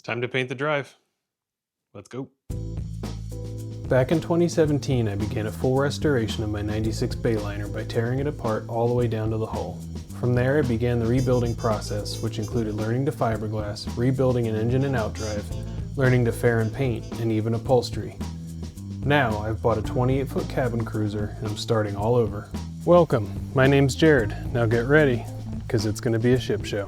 Time to paint the drive. Let's go. Back in 2017, I began a full restoration of my 96 Bayliner by tearing it apart all the way down to the hull. From there, I began the rebuilding process, which included learning to fiberglass, rebuilding an engine and OUTDRIVE, learning to fare and paint, and even upholstery. Now, I've bought a 28-foot cabin cruiser, and I'm starting all over. Welcome, my name's Jared. Now get ready, because it's going to be a ship show.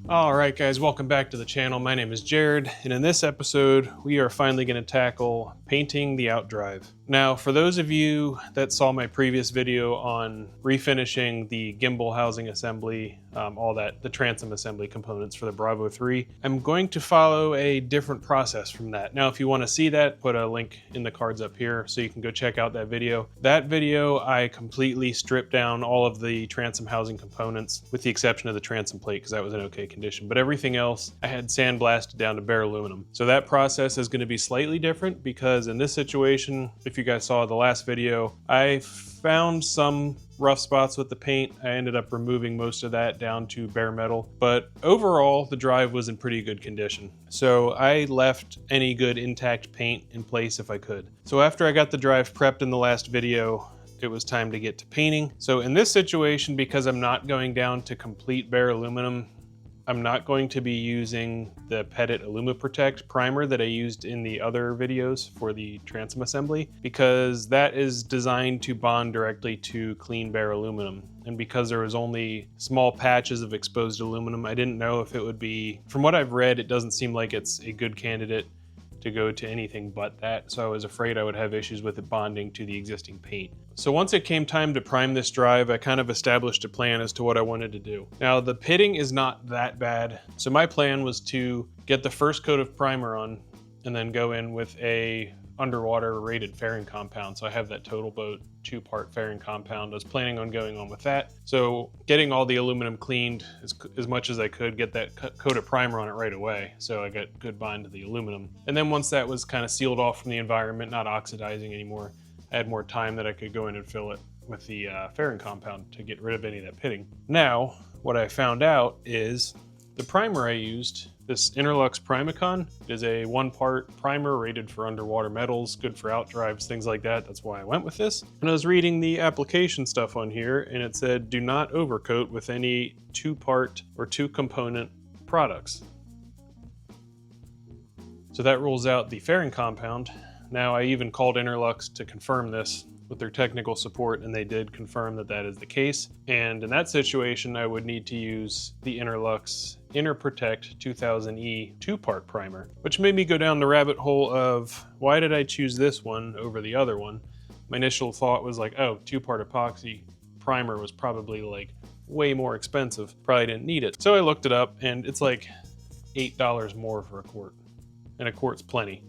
Alright guys, welcome back to the channel. My name is Jared, and in this episode, we are finally going to tackle painting the OUTDRIVE. Now, for those of you that saw my previous video on refinishing the gimbal housing assembly, all that, the transom assembly components for the Bravo 3, I'm going to follow a different process from that. Now, if you want to see that, put a link in the cards up here so you can go check out that video. That video, I completely stripped down all of the transom housing components, with the exception of the transom plate, because that was in okay condition. But everything else, I had sandblasted down to bare aluminum. So that process is going to be slightly different, because in this situation, if you guys saw the last video, I found some rough spots with the paint. I ended up removing most of that down to bare metal, but overall the drive was in pretty good condition. So I left any good intact paint in place if I could. So after I got the drive prepped in the last video, it was time to get to painting. So in this situation, because I'm not going down to complete bare aluminum, I'm not going to be using the Petit Alumiprotect primer that I used in the other videos for the transom assembly, because that is designed to bond directly to clean bare aluminum. And because there was only small patches of exposed aluminum, I didn't know if it would be, from what I've read, it doesn't seem like it's a good candidate to go to anything but that, so I was afraid I would have issues with it bonding to the existing paint. So once it came time to prime this drive, I kind of established a plan as to what I wanted to do. Now, the pitting is not that bad, so my plan was to get the first coat of primer on and then go in with a underwater rated fairing compound. So I have that Total Boat 2-part fairing compound. I was planning on going on with that. So getting all the aluminum cleaned as much as I could, get that coat of primer on it right away. So I got good bond to the aluminum. And then once that was kind of sealed off from the environment, not oxidizing anymore, I had more time that I could go in and fill it with the fairing compound to get rid of any of that pitting. Now, what I found out is the primer I used, this Interlux Primicon, is a 1-part primer rated for underwater metals, good for OUTDRIVEs, things like that. That's why I went with this. And I was reading the application stuff on here, and it said, do not overcoat with any 2-part or 2-component products. So that rules out the fairing compound. Now, I even called Interlux to confirm this with their technical support, and they did confirm that that is the case. And in that situation, I would need to use the Interlux Interprotect 2000E 2-part primer, which made me go down the rabbit hole of, why did I choose this one over the other one? My initial thought was like, oh, 2-part epoxy primer was probably like way more expensive. Probably didn't need it. So I looked it up, and it's like $8 more for a quart, and a quart's plenty.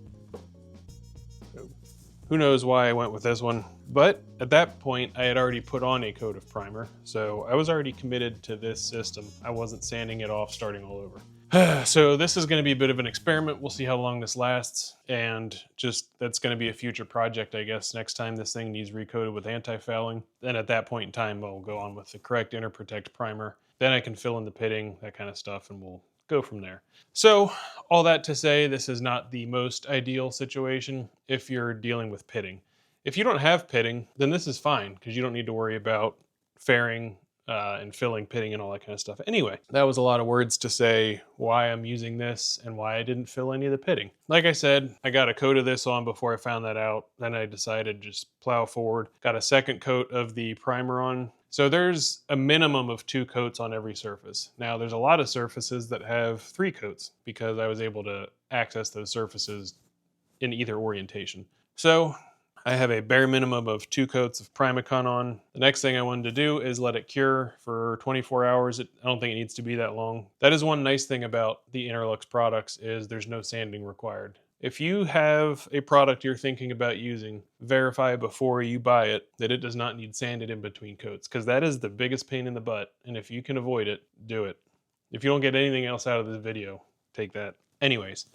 Who knows why I went with this one, but at that point I had already put on a coat of primer, so I was already committed to this system. I wasn't sanding it off, starting all over. So this is going to be a bit of an experiment. We'll see how long this lasts, and just that's going to be a future project, I guess. Next time this thing needs recoated with anti-fouling, then at that point in time I'll go on with the correct Interprotect primer. Then I can fill in the pitting, that kind of stuff, and we'll go from there. So all that to say, this is not the most ideal situation if you're dealing with pitting. If you don't have pitting, then this is fine, because you don't need to worry about fairing and filling, pitting, and all that kind of stuff. Anyway, that was a lot of words to say why I'm using this and why I didn't fill any of the pitting. Like I said, I got a coat of this on before I found that out. Then I decided to just plow forward. Got a second coat of the primer on. So there's a minimum of 2 coats on every surface. Now, there's a lot of surfaces that have 3 coats, because I was able to access those surfaces in either orientation. So I have a bare minimum of 2 coats of Primicon on. The next thing I wanted to do is let it cure for 24 hours. I don't think it needs to be that long. That is one nice thing about the Interlux products, is there's no sanding required. If you have a product you're thinking about using, verify before you buy it that it does not need sanded in between coats, because that is the biggest pain in the butt, and if you can avoid it, do it. If you don't get anything else out of this video, take that. Anyways,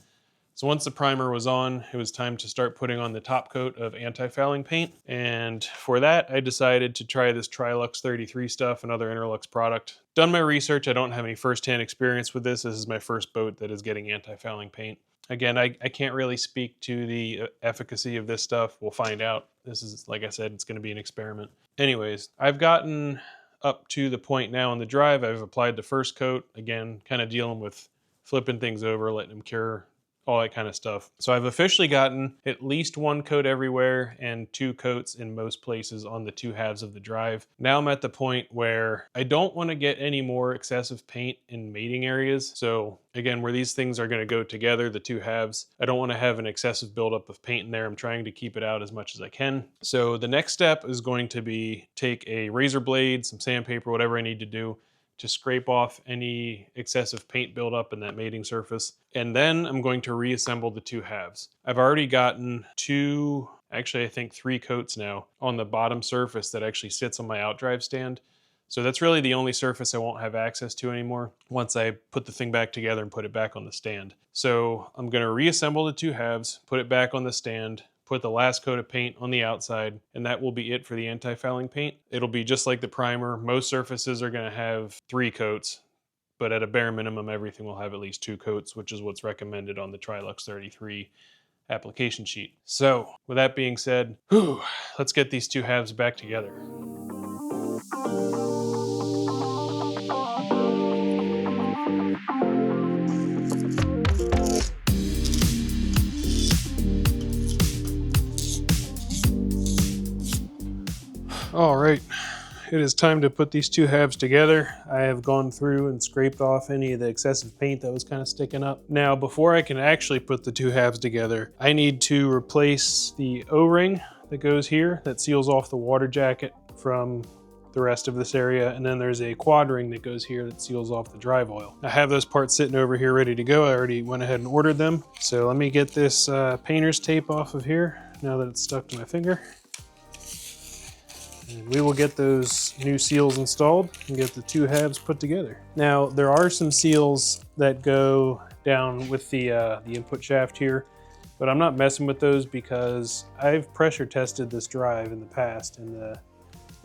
So once the primer was on, it was time to start putting on the top coat of anti-fouling paint. And for that, I decided to try this Trilux 33 stuff, another Interlux product. Done my research. I don't have any firsthand experience with this. This is my first boat that is getting anti-fouling paint. Again, I can't really speak to the efficacy of this stuff. We'll find out. This is, like I said, it's going to be an experiment. Anyways, I've gotten up to the point now on the drive. I've applied the first coat. Again, kind of dealing with flipping things over, letting them cure, all that kind of stuff. So I've officially gotten at least one coat everywhere and 2 coats in most places on the 2 halves of the drive. Now I'm at the point where I don't want to get any more excessive paint in mating areas. So again, where these things are going to go together, the 2 halves, I don't want to have an excessive buildup of paint in there. I'm trying to keep it out as much as I can. So the next step is going to be take a razor blade, some sandpaper, whatever I need to do to scrape off any excessive paint buildup in that mating surface. And then I'm going to reassemble the 2 halves. I've already gotten 2, actually I think 3 coats now on the bottom surface that actually sits on my OUTDRIVE stand. So that's really the only surface I won't have access to anymore once I put the thing back together and put it back on the stand. So I'm gonna reassemble the 2 halves, put it back on the stand, put the last coat of paint on the outside, and that will be it for the anti-fouling paint. It'll be just like the primer. Most surfaces are gonna have 3 coats, but at a bare minimum, everything will have at least 2 coats, which is what's recommended on the Trilux 33 application sheet. So with that being said, let's get these 2 halves back together. All right, it is time to put these 2 halves together. I have gone through and scraped off any of the excessive paint that was kind of sticking up. Now, before I can actually put the 2 halves together, I need to replace the O-ring that goes here that seals off the water jacket from the rest of this area, and then there's a quad ring that goes here that seals off the drive oil. I have those parts sitting over here ready to go. I already went ahead and ordered them. So let me get this painter's tape off of here now that it's stuck to my finger. And we will get those new seals installed and get the 2 halves put together. Now, there are some seals that go down with the input shaft here, but I'm not messing with those because I've pressure tested this drive in the past, and the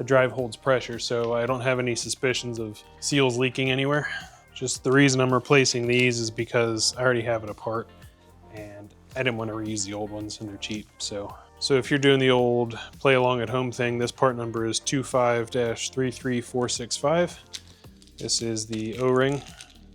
drive holds pressure, so I don't have any suspicions of seals leaking anywhere. Just the reason I'm replacing these is because I already have it apart, and I didn't want to reuse the old ones, and they're cheap. So if you're doing the old play along at home thing, this part number is 25-33465. This is the O-ring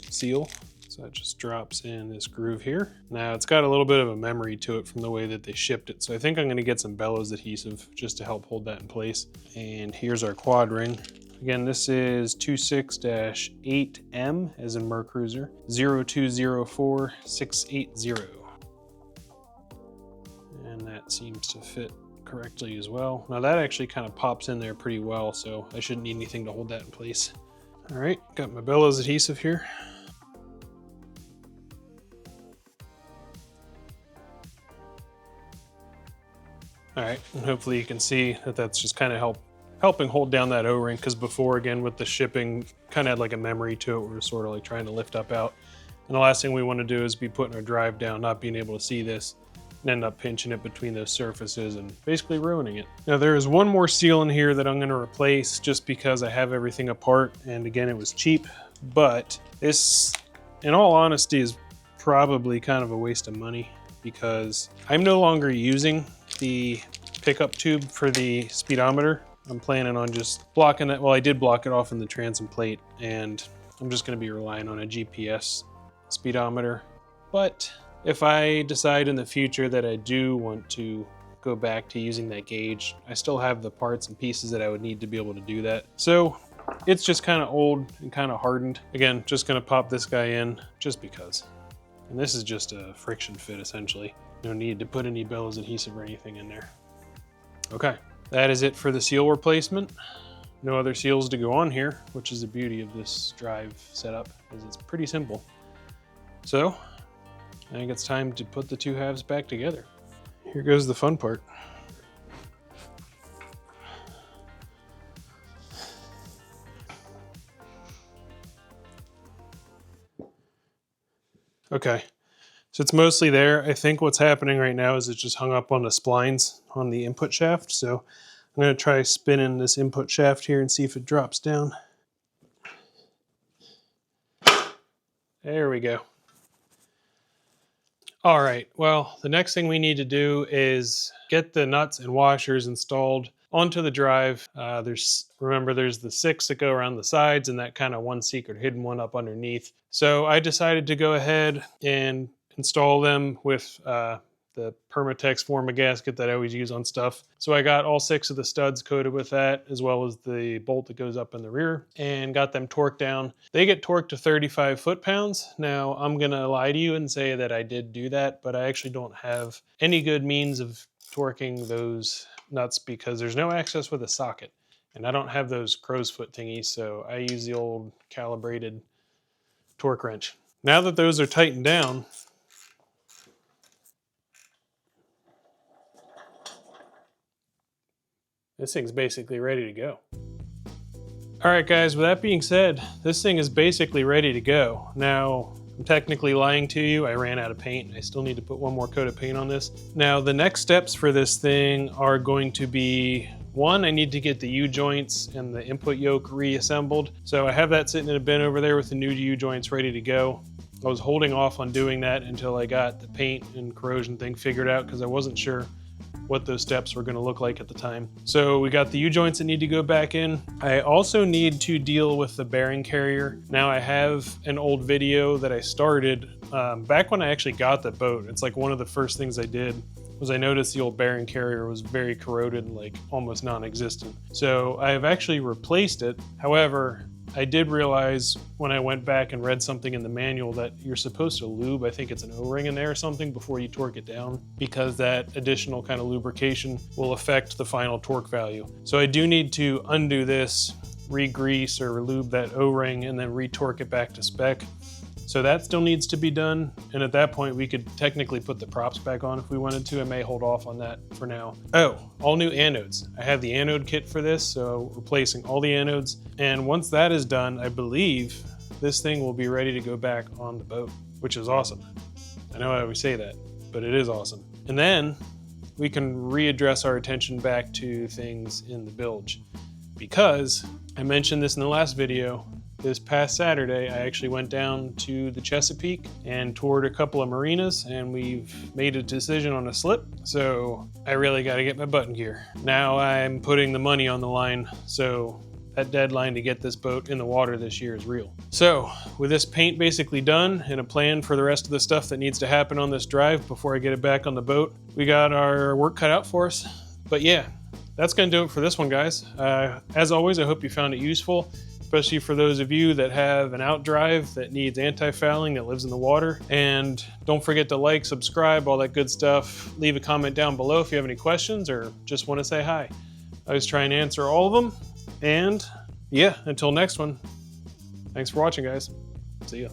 seal. So it just drops in this groove here. Now it's got a little bit of a memory to it from the way that they shipped it. So I think I'm gonna get some bellows adhesive just to help hold that in place. And here's our quad ring. Again, this is 26-8M as in Mercruiser, 0204680. And that seems to fit correctly as well. Now that actually kind of pops in there pretty well, so I shouldn't need anything to hold that in place. All right, got my bellows adhesive here. All right, and hopefully you can see that that's just kind of helping hold down that O-ring, because before, again, with the shipping, kind of had like a memory to it. We're sort of like trying to lift up out. And the last thing we want to do is be putting our drive down, not being able to see this, and end up pinching it between those surfaces and basically ruining it. Now there is one more seal in here that I'm going to replace just because I have everything apart, and again, it was cheap, but this, in all honesty, is probably kind of a waste of money because I'm no longer using the pickup tube for the speedometer. I'm planning on just blocking it. Well, I did block it off in the transom plate, and I'm just going to be relying on a GPS speedometer. But if I decide in the future that I do want to go back to using that gauge, I still have the parts and pieces that I would need to be able to do that. So it's just kind of old and kind of hardened. Again, just going to pop this guy in just because. And this is just a friction fit, essentially. No need to put any bellows adhesive or anything in there. Okay, that is it for the seal replacement. No other seals to go on here, which is the beauty of this drive setup, is it's pretty simple. So I think it's time to put the 2 halves back together. Here goes the fun part. Okay, So it's mostly there. I think what's happening right now is it's just hung up on the splines on the input shaft. So I'm going to try spinning this input shaft here and see if it drops down. There we go. All right, well, the next thing we need to do is get the nuts and washers installed onto the drive. Remember, there's the 6 that go around the sides and that kind of one secret hidden one up underneath. So I decided to go ahead and install them with the Permatex forma gasket that I always use on stuff. So I got all 6 of the studs coated with that, as well as the bolt that goes up in the rear, and got them torqued down. They get torqued to 35 foot-pounds. Now, I'm gonna lie to you and say that I did do that, but I actually don't have any good means of torquing those nuts because there's no access with a socket. And I don't have those crow's foot thingies, so I use the old calibrated torque wrench. Now that those are tightened down, this thing's basically ready to go. All right, guys, with that being said, this thing is basically ready to go. Now, I'm technically lying to you. I ran out of paint. I still need to put one more coat of paint on this. Now, the next steps for this thing are going to be, one, I need to get the U-joints and the input yoke reassembled. So I have that sitting in a bin over there with the new U-joints ready to go. I was holding off on doing that until I got the paint and corrosion thing figured out because I wasn't sure what those steps were going to look like at the time. So we got the U-joints that need to go back in. I also need to deal with the bearing carrier. Now I have an old video that I started back when I actually got the boat. It's like one of the first things I did was I noticed the old bearing carrier was very corroded, like almost non-existent. So I have actually replaced it. However, I did realize when I went back and read something in the manual that you're supposed to lube, I think it's an O-ring in there or something, before you torque it down, because that additional kind of lubrication will affect the final torque value. So I do need to undo this, re-grease or lube that O-ring, and then re-torque it back to spec. So that still needs to be done. And at that point, we could technically put the props back on if we wanted to. I may hold off on that for now. Oh, all new anodes. I have the anode kit for this, so replacing all the anodes. And once that is done, I believe this thing will be ready to go back on the boat, which is awesome. I know I always say that, but it is awesome. And then we can readdress our attention back to things in the bilge, because I mentioned this in the last video. This past Saturday, I actually went down to the Chesapeake and toured a couple of marinas, and we've made a decision on a slip. So I really got to get my button gear. Now I'm putting the money on the line. So that deadline to get this boat in the water this year is real. So with this paint basically done and a plan for the rest of the stuff that needs to happen on this drive before I get it back on the boat, we got our work cut out for us. But yeah, that's going to do it for this one, guys. As always, I hope you found it useful, especially for those of you that have an OUTDRIVE that needs anti-fouling, that lives in the water. And don't forget to like, subscribe, all that good stuff. Leave a comment down below if you have any questions or just want to say hi. I always try and answer all of them. And yeah, until next one, thanks for watching, guys. See ya.